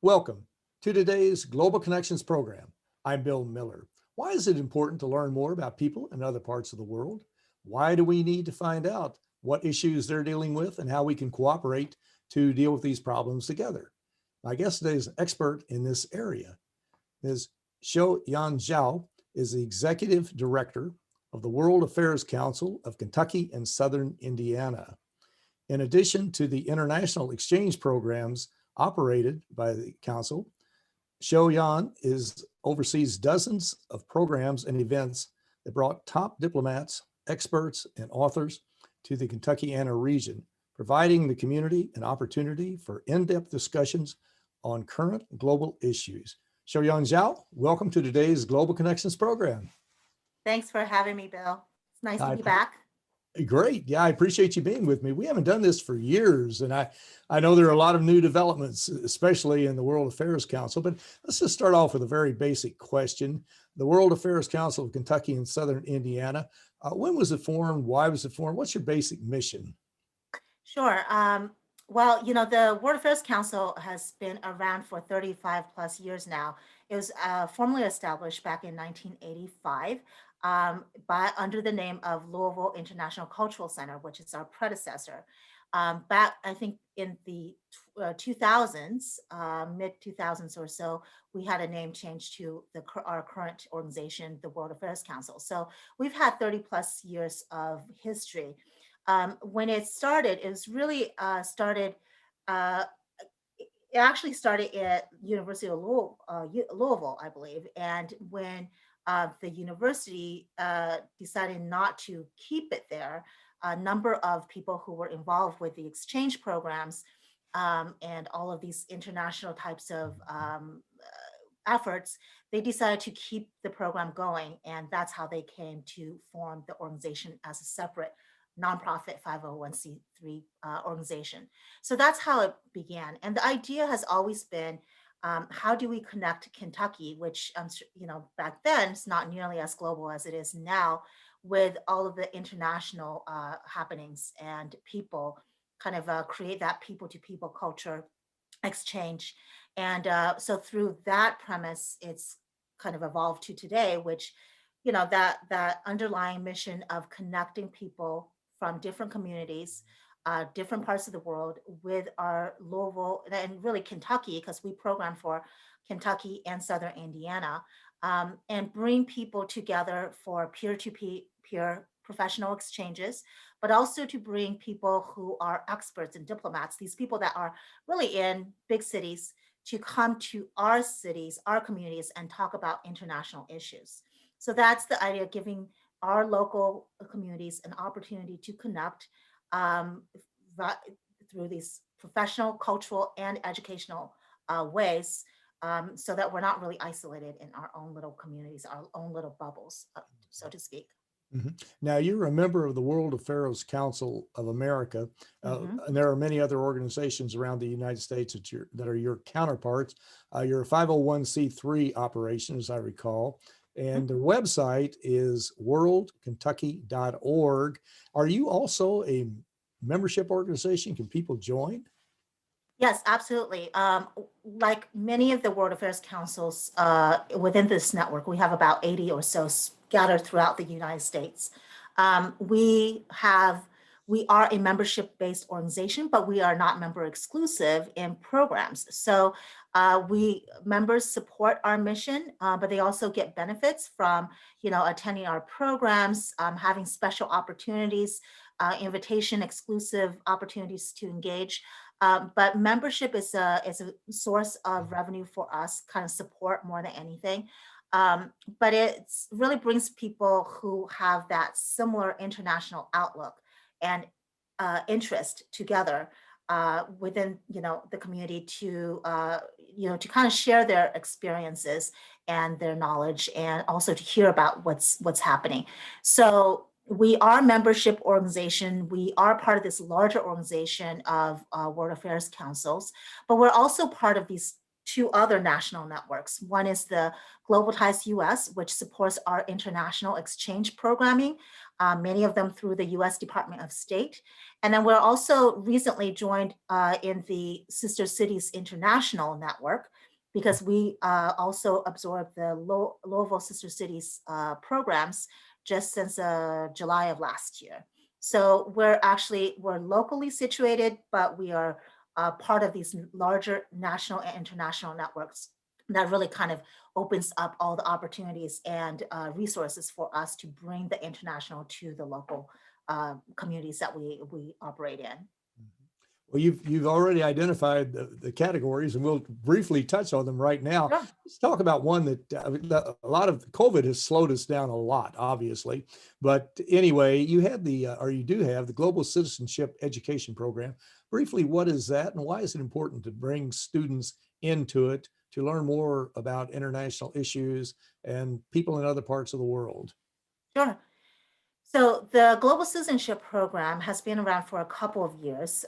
Welcome to today's Global Connections program. I'm Bill Miller. Why is it important to learn more about people in other parts of the world? Why do we need to find out what issues they're dealing with and how we can cooperate to deal with these problems together? My guest today is an expert in this area. Ms. Xiao Yin Zhao is the Executive Director of the World Affairs Council of Kentucky and Southern Indiana. In addition to the international exchange programs operated by the council, Xiao Yin oversees dozens of programs and events that brought top diplomats, experts, and authors to the Kentuckiana region, providing the community an opportunity for in-depth discussions on current global issues. Xiao Yin Zhao, welcome to today's Global Connections program. Thanks for having me, Bill. It's nice to be I back. Great. Yeah, I appreciate you being with me. We haven't done this for years, and I know there are a lot of new developments, especially in the World Affairs Council, but let's just start off with a very basic question. The World Affairs Council of Kentucky and Southern Indiana, when was it formed? Why was it formed? What's your basic mission? Sure. Well, the World Affairs Council has been around for 35 plus years now. It was formally established back in 1985 under the name of Louisville International Cultural Center, which is our predecessor. Back, I think, in the 2000s, mid 2000s or so, we had a name change to our current organization, the World Affairs Council. So we've had 30 plus years of history. When it started, it was really it actually started at University of Louisville, I believe. And when the university decided not to keep it there, a number of people who were involved with the exchange programs and all of these international types of efforts, they decided to keep the program going. And that's how they came to form the organization as a separate nonprofit 501c3 organization. So that's how it began. And the idea has always been, how do we connect Kentucky, which, back then it's not nearly as global as it is now, with all of the international happenings and people, kind of create that people-to-people culture exchange. And so through that premise, it's kind of evolved to today, which, that underlying mission of connecting people from different communities, different parts of the world with our Louisville and really Kentucky, because we program for Kentucky and Southern Indiana, and bring people together for peer-to-peer professional exchanges, but also to bring people who are experts and diplomats, these people that are really in big cities, to come to our cities, our communities, and talk about international issues. So that's the idea, giving our local communities an opportunity to connect through these professional, cultural, and educational ways, so that we're not really isolated in our own little communities, our own little bubbles, so to speak. Mm-hmm. Now, you're a member of the World Affairs Council of America, and there are many other organizations around the United States that are your counterparts. You're a 501c3 operation, as I recall. And their website is worldkentucky.org. Are you also a membership organization? Can people join? Yes, absolutely. Like many of the World Affairs Councils within this network, we have about 80 or so scattered throughout the United States. We are a membership-based organization, but we are not member exclusive in programs. So members support our mission, but they also get benefits from, attending our programs, having special opportunities, invitation, exclusive opportunities to engage. But membership is a source of revenue for us, kind of support more than anything. But it really brings people who have that similar international outlook and interest together within the community to to kind of share their experiences and their knowledge, and also to hear about what's happening. So we are a membership organization. We are part of this larger organization of World Affairs Councils, but we're also part of these two other national networks. One is the Global Ties US, which supports our international exchange programming, many of them through the US Department of State. And then we're also recently joined in the Sister Cities International Network, because we also absorb the Louisville Sister Cities programs just since July of last year. So we're locally situated, but we are part of these larger national and international networks that really kind of opens up all the opportunities and resources for us to bring the international to the local communities that we operate in. Well, you've already identified the categories, and we'll briefly touch on them right now. Sure. Let's talk about one that a lot of COVID has slowed us down a lot, obviously. But anyway, you had or you do have the Global Citizenship Education Program. Briefly, what is that, and why is it important to bring students into it to learn more about international issues and people in other parts of the world? Sure. So the Global Citizenship Program has been around for a couple of years.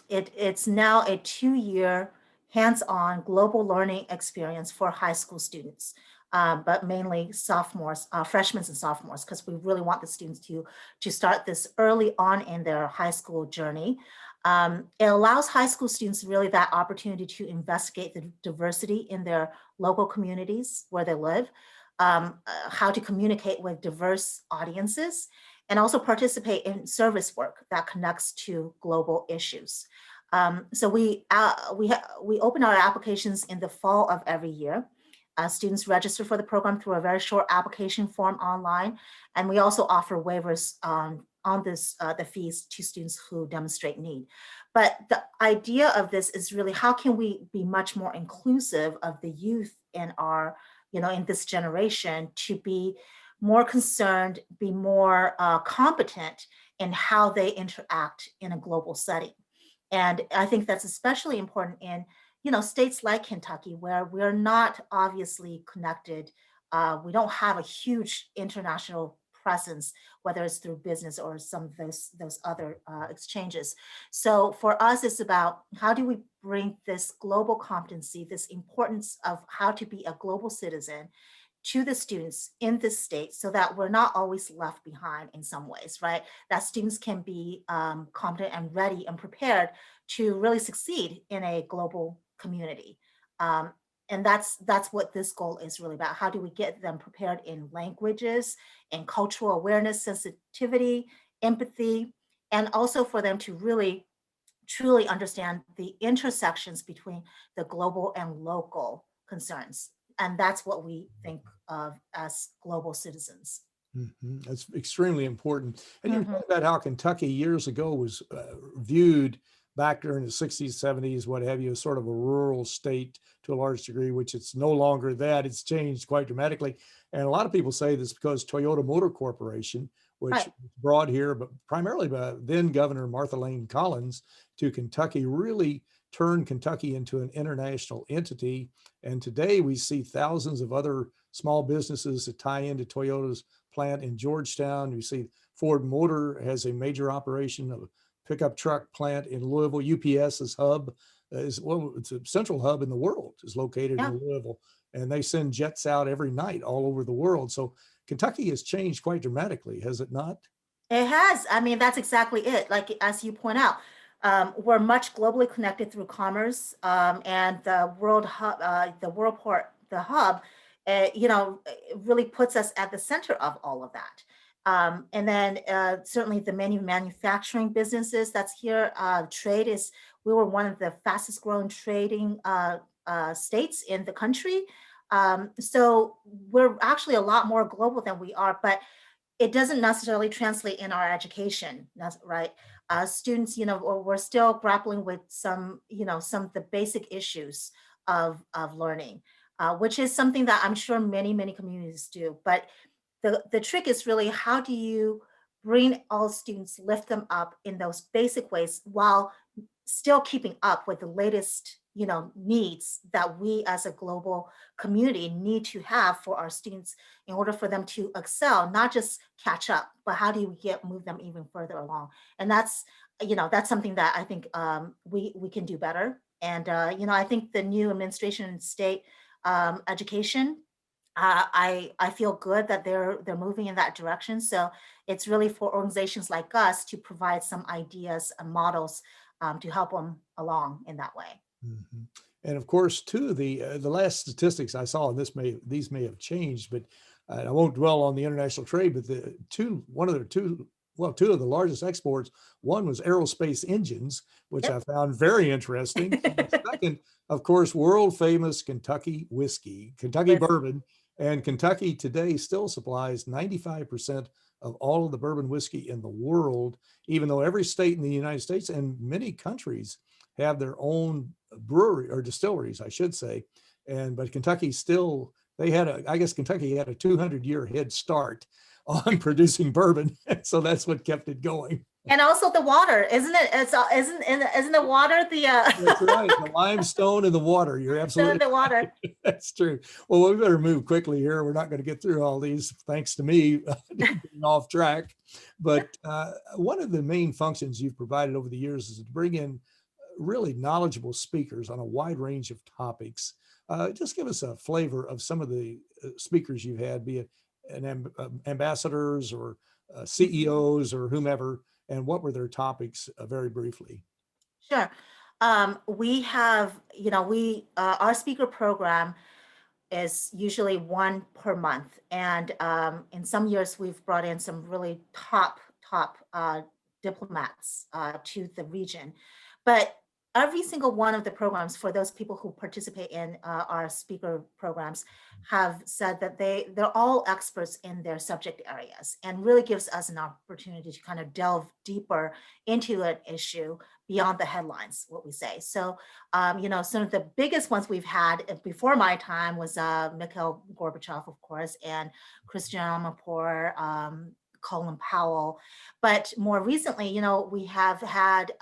It's now a 2-year hands-on global learning experience for high school students, but mainly sophomores, freshmen and sophomores, because we really want the students to start this early on in their high school journey. It allows high school students really that opportunity to investigate the diversity in their local communities where they live, how to communicate with diverse audiences, and also participate in service work that connects to global issues. So we open our applications in the fall of every year. Students register for the program through a very short application form online, and we also offer waivers on the fees to students who demonstrate need. But the idea of this is really how can we be much more inclusive of the youth in our, in this generation, to be more concerned, be more competent in how they interact in a global setting. And I think that's especially important in, states like Kentucky, where we're not obviously connected. We don't have a huge international presence, whether it's through business or some of those other exchanges. So for us, it's about how do we bring this global competency, this importance of how to be a global citizen to the students in this state, so that we're not always left behind in some ways, right? That students can be competent and ready and prepared to really succeed in a global community. Um, and that's what this goal is really about. How do we get them prepared in languages and cultural awareness, sensitivity, empathy, and also for them to really truly understand the intersections between the global and local concerns. And that's what we think of as global citizens. That's extremely important. And you were Mhm. talking about how Kentucky years ago was viewed back during the 60s, 70s, what have you, as sort of a rural state to a large degree, which it's no longer that. It's changed quite dramatically. And a lot of people say this because Toyota Motor Corporation, which Right. was brought here, but primarily by then Governor Martha Lane Collins to Kentucky, really turned Kentucky into an international entity. And today we see thousands of other small businesses that tie into Toyota's plant in Georgetown. You see Ford Motor has a major operation of a pickup truck plant in Louisville. UPS's hub is, well, it's a central hub in the world, is located Yeah. in Louisville, and they send jets out every night all over the world. So Kentucky has changed quite dramatically, has it not? It has. I mean, that's exactly it. Like as you point out, we're much globally connected through commerce, and the world hub, the world port, the hub, it really puts us at the center of all of that. And then certainly the many manufacturing businesses that's here. Trade is. We were one of the fastest growing trading states in the country. So we're actually a lot more global than we are, but it doesn't necessarily translate in our education. That's right. Students, we're still grappling with some of the basic issues of learning, which is something that I'm sure many communities do. But the trick is really how do you bring all students, lift them up in those basic ways while still keeping up with the latest needs that we as a global community need to have for our students in order for them to excel, not just catch up, but how do we move them even further along. And that's that's something that I think we can do better. And I think the new administration in state education, I feel good that they're moving in that direction. So it's really for organizations like us to provide some ideas and models to help them along in that way. Mhm. And of course, too, the last statistics I saw, and these may have changed, but I won't dwell on the international trade. But two of the largest exports, one was aerospace engines, which I Yep. found very interesting. And the second, of course, world famous Kentucky whiskey, Kentucky With bourbon, and Kentucky today still supplies 95% of all of the bourbon whiskey in the world, even though every state in the United States and many countries have their own brewery or distilleries, I should say. But Kentucky still, I guess Kentucky had a 200-year head start on producing bourbon. So that's what kept it going. and also the water, isn't it? Isn't the water the That's right. The limestone and the water. You're absolutely the water? right. That's true. Well, we better move quickly here. We're not going to get through all these, thanks to me getting off track. But one of the main functions you've provided over the years is to bring in really knowledgeable speakers on a wide range of topics. Just give us a flavor of some of the speakers you've had, be it ambassadors or CEOs or whomever, and what were their topics very briefly. Sure. We have, our speaker program is usually one per month. And in some years, we've brought in some really top diplomats to the region. But every single one of the programs for those people who participate in our speaker programs have said that they're all experts in their subject areas, and really gives us an opportunity to kind of delve deeper into an issue beyond the headlines, what we say. So some of the biggest ones we've had before my time was Mikhail Gorbachev, of course, and Christian Amanpour, Colin Powell. But more recently, we have had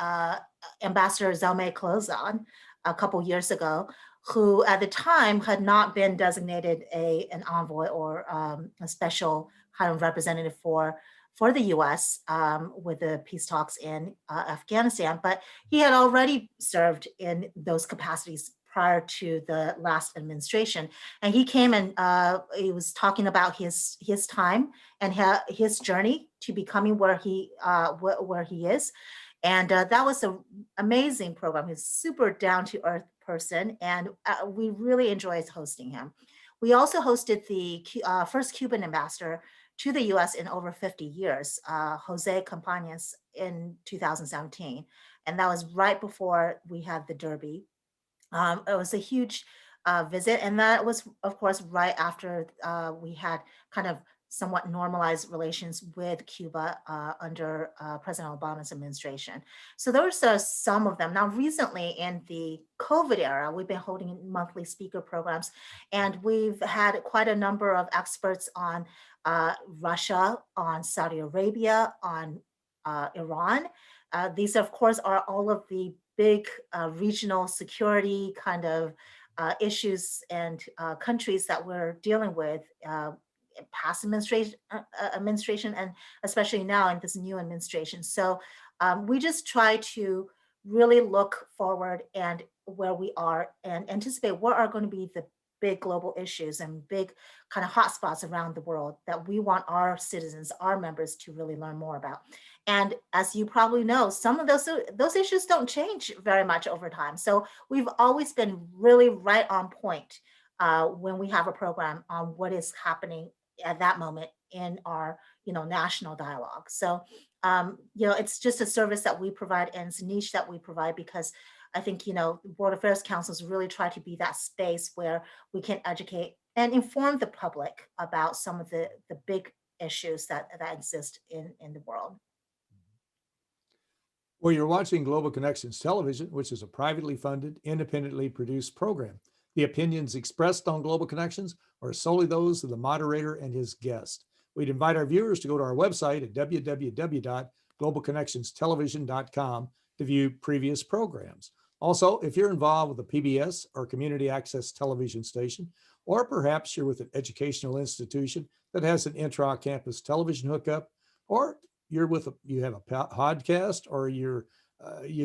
Ambassador Zaume Clozon a couple years ago, who at the time had not been designated an envoy or a special kind of representative for the U.S. With the peace talks in Afghanistan, but he had already served in those capacities prior to the last administration. And he came and he was talking about his time and his journey to becoming where he is. And that was an amazing program. He's super down to earth person, and we really enjoyed hosting him. We also hosted the first Cuban ambassador to the US in over 50 years, Jose Campañas, in 2017. And that was right before we had the Derby. It was a huge visit. And that was, of course, right after we had kind of somewhat normalized relations with Cuba under President Obama's administration. So those are some of them. Now, recently in the COVID era, we've been holding monthly speaker programs, and we've had quite a number of experts on Russia, on Saudi Arabia, on Iran. These, of course, are all of the big regional security kind of issues and countries that we're dealing with past administration, and especially now in this new administration. So we just try to really look forward and where we are and anticipate what are going to be the big global issues and big kind of hotspots around the world that we want our citizens, our members, to really learn more about. And as you probably know, some of those issues don't change very much over time. So we've always been really right on point when we have a program on what is happening at that moment in our national dialogue. So it's just a service that we provide, and it's a niche that we provide, because I think World Affairs Councils really try to be that space where we can educate and inform the public about some of the big issues that exist in the world. Well, you're watching Global Connections Television, which is a privately funded, independently produced program. The opinions expressed on Global Connections are solely those of the moderator and his guest. We'd invite our viewers to go to our website at www.globalconnectionstelevision.com to view previous programs. Also, if you're involved with a PBS or community access television station, or perhaps you're with an educational institution that has an intra-campus television hookup, or you're with you have a podcast, or you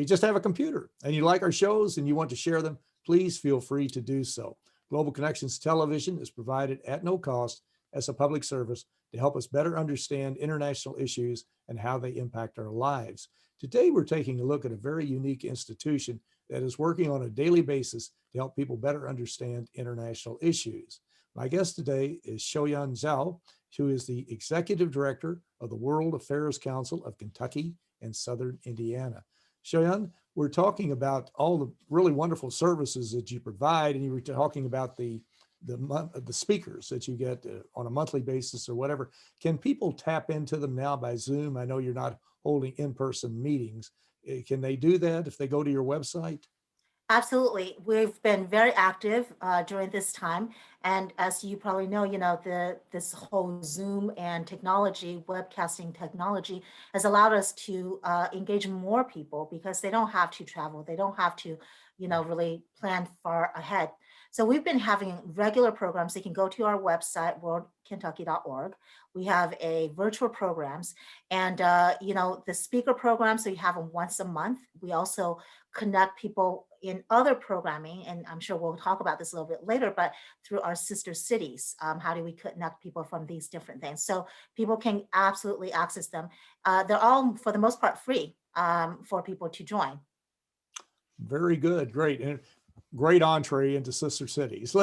just have a computer and you like our shows and you want to share them, please feel free to do so. Global Connections Television is provided at no cost as a public service to help us better understand international issues and how they impact our lives. Today, we're taking a look at a very unique institution that is working on a daily basis to help people better understand international issues. My guest today is Xiao Yin Zhao, who is the Executive Director of the World Affairs Council of Kentucky and Southern Indiana. Xiao, we're talking about all the really wonderful services that you provide, and you were talking about the speakers that you get on a monthly basis or whatever. Can people tap into them now by Zoom? I know you're not holding in-person meetings. Can they do that if they go to your website? Absolutely. We've been very active during this time. And as you probably know, this whole Zoom and technology, webcasting technology has allowed us to engage more people because they don't have to travel. They don't have to, really plan far ahead. So we've been having regular programs. They can go to our website, worldkentucky.org. We have a virtual programs and, the speaker programs, so you have them once a month. We also connect people in other programming, and I'm sure we'll talk about this a little bit later, but through our sister cities, how do we connect people from these different things? So people can absolutely access them. They're all, for the most part, free for people to join. Very good, great, and great entree into sister cities.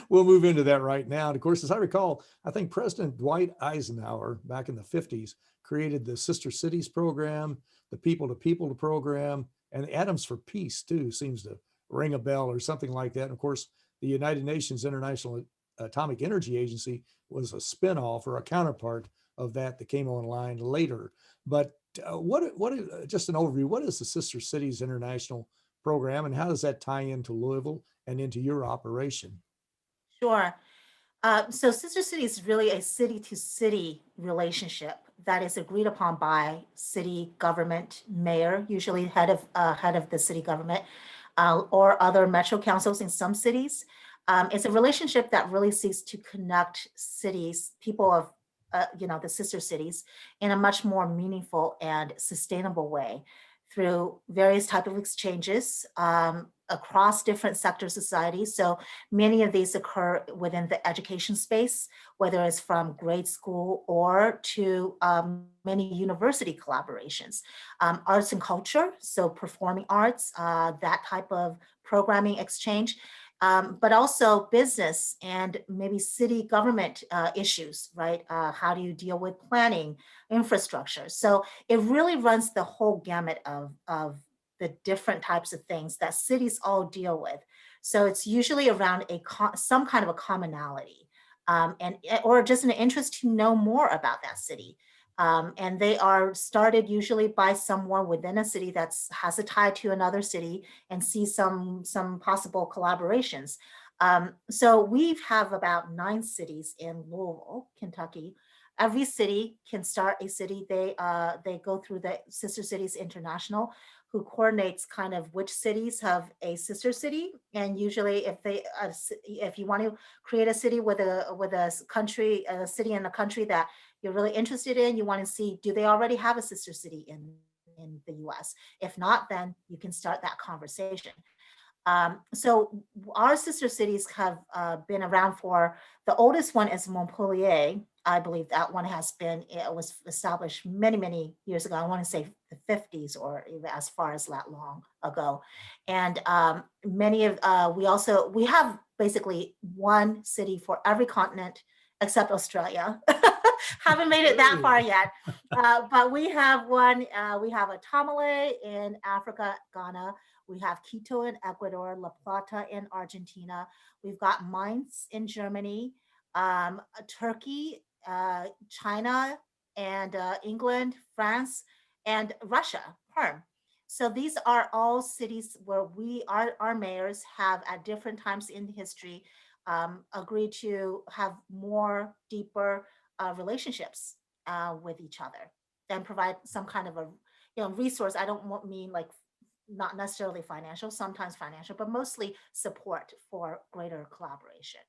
We'll move into that right now. And of course, as I recall, I think President Dwight Eisenhower back in the 50s created the Sister Cities program, the People to People program, and the Atoms for Peace too seems to ring a bell or something like that. And of course, the United Nations International Atomic Energy Agency was a spinoff or a counterpart of that came online later. But just an overview, what is the Sister Cities International program, and how does that tie into Louisville and into your operation? Sure. So Sister City is really a city to city relationship that is agreed upon by city government, mayor, usually head of the city government, or other metro councils in some cities. It's a relationship that really seeks to connect cities, people of the sister cities, in a much more meaningful and sustainable way through various type of exchanges across different sectors of society. So many of these occur within the education space, whether it's from grade school or to many university collaborations. Arts and culture, so performing arts, that type of programming exchange, but also business and maybe city government issues, right? How do you deal with planning, infrastructure? So it really runs the whole gamut of the different types of things that cities all deal with. So it's usually around some kind of a commonality, and or just an interest to know more about that city. And they are started usually by someone within a city that has a tie to another city and see some possible collaborations. So we have about 9 cities in Louisville, Kentucky. Every city can start a city. They go through the Sister Cities International, who coordinates kind of which cities have a sister city. And usually, if you want to create a city with a city in a country that you're really interested in, you want to see, do they already have a sister city in the US? If not, then you can start that conversation. So our sister cities have been around for, the oldest one is Montpelier. I believe that one it was established many, many years ago. I want to say the 50s or even as far as that long ago. And we have basically one city for every continent except Australia. Haven't made it that far yet. But we have we have a Tamale in Africa, Ghana. We have Quito in Ecuador, La Plata in Argentina. We've got Mainz in Germany, Turkey, China, and England, France, and Russia, Perm. So these are all cities where our mayors have at different times in history agreed to have more deeper relationships with each other and provide some kind of a resource. I don't mean like not necessarily financial, sometimes financial, but mostly support for greater collaboration.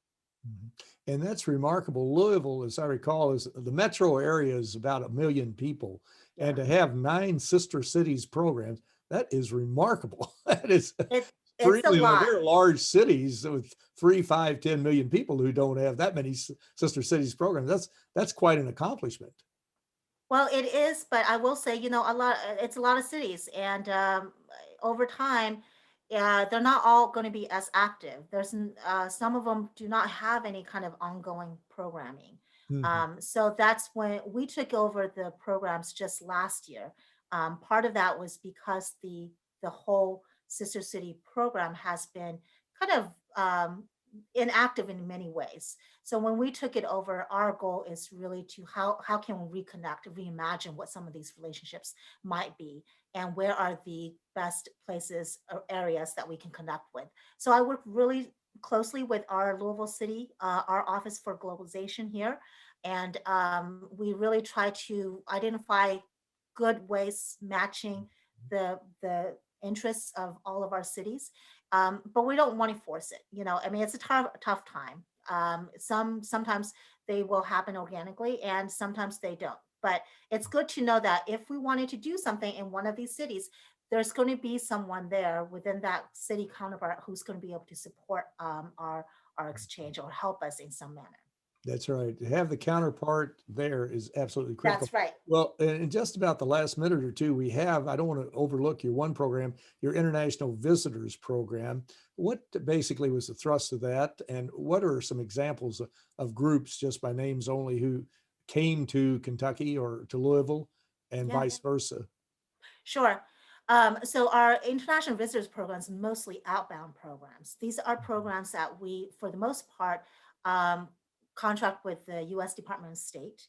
Mhm. And that's remarkable. Louisville, as I recall, is the metro area is about 1 million people. And Yeah. to have 9 sister cities programs, that is remarkable. That is It it's a extremely, lot. there are large cities with 3, 5, 10 million people who don't have that many sister cities programs. That's quite an accomplishment. Well, it is, but I will say, it's a lot of cities, and over time, yeah, they're not all going to be as active. Some of them do not have any kind of ongoing programming. Mhm. So that's when we took over the programs just last year. Part of that was because the whole Sister City program has been kind of inactive in many ways. So when we took it over, our goal is really to how can we reconnect, reimagine what some of these relationships might be, and where are the best places or areas that we can connect with. So I work really closely with our Louisville City, our Office for Globalization here, and we really try to identify good ways matching the interests of all of our cities, but we don't want to force it. I mean, it's a tough time. Sometimes they will happen organically, and sometimes they don't. But it's good to know that if we wanted to do something in one of these cities, there's going to be someone there within that city counterpart who's going to be able to support our exchange or help us in some manner. That's right. To have the counterpart there is absolutely critical. That's right. Well, in just about the last minute or two we have, I don't want to overlook your one program, your International Visitors Program. What basically was the thrust of that? And what are some examples of groups, just by names only, who came to Kentucky or to Louisville and Yeah. vice versa? Sure. So our international visitors programs mostly outbound programs. These are programs that we, for the most part, um, contract with the U.S. Department of State.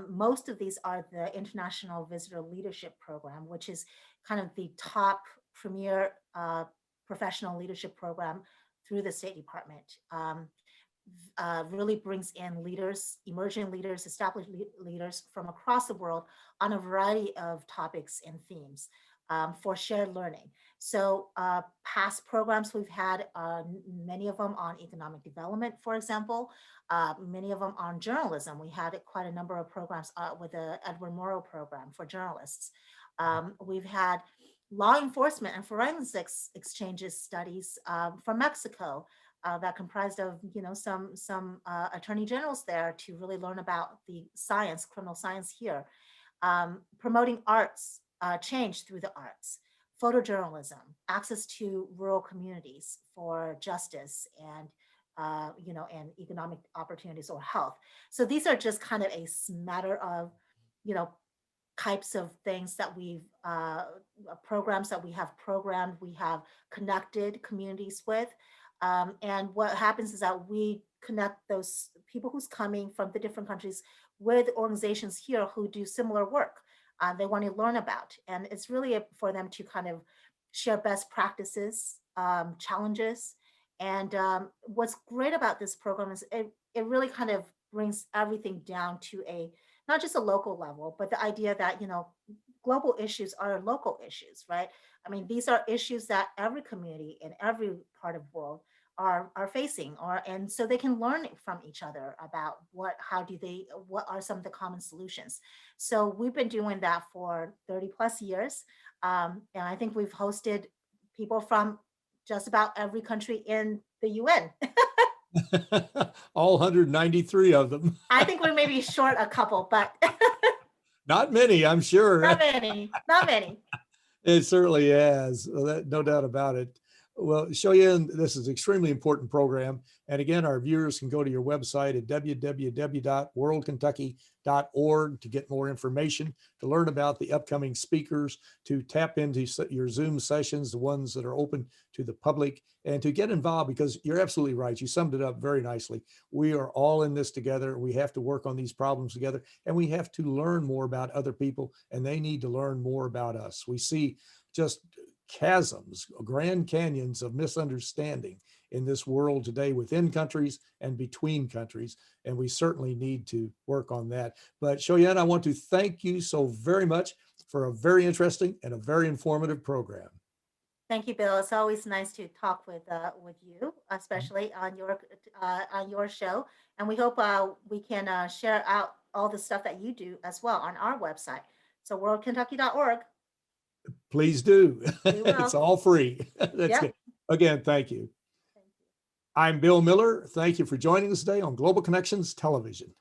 Most of these are the International Visitor Leadership Program, which is kind of the top premier professional leadership program through the State Department. Really brings in leaders, emerging leaders, established leaders from across the world on a variety of topics and themes for shared learning. So, past programs we've had, many of them on economic development, for example, many of them on journalism. We had quite a number of programs with the Edward Morrow program for journalists. We've had law enforcement and forensics exchanges studies from Mexico that comprised of some attorney generals there to really learn about the science, criminal science here, promoting arts, change through the arts, photojournalism, access to rural communities for justice and economic opportunities or health. So these are just kind of a smatter of you know types of things that we've programs that we have programmed, we have connected communities with. And what happens is that we connect those people who's coming from the different countries with organizations here who do similar work they want to learn about. And it's really for them to kind of share best practices, challenges. And what's great about this program is it really kind of brings everything down to a not just a local level, but the idea that, global issues are local issues, right? I mean, these are issues that every community in every part of the world are facing and so they can learn from each other about what are some of the common solutions. So we've been doing that for 30 plus years. And I think we've hosted people from just about every country in the UN. All 193 of them. I think we're maybe short a couple, but Not many, I'm sure. not many, not many. It certainly has, no doubt about it. Well, Xiao, this is an extremely important program. And again, our viewers can go to your website at www.worldkentucky.org to get more information, to learn about the upcoming speakers, to tap into your Zoom sessions, the ones that are open to the public, and to get involved, because you're absolutely right. You summed it up very nicely. We are all in this together. We have to work on these problems together, and we have to learn more about other people, and they need to learn more about us. We see just chasms, grand canyons of misunderstanding in this world today within countries and between countries. And we certainly need to work on that. But Xiao Yin, I want to thank you so very much for a very interesting and a very informative program. Thank you, Bill. It's always nice to talk with you, especially on your show. And we hope we can share out all the stuff that you do as well on our website. So worldkentucky.org. Please do. We It's will. all free. That's Yep. good. Again, thank you. Thank you. I'm Bill Miller. Thank you for joining us today on Global Connections Television.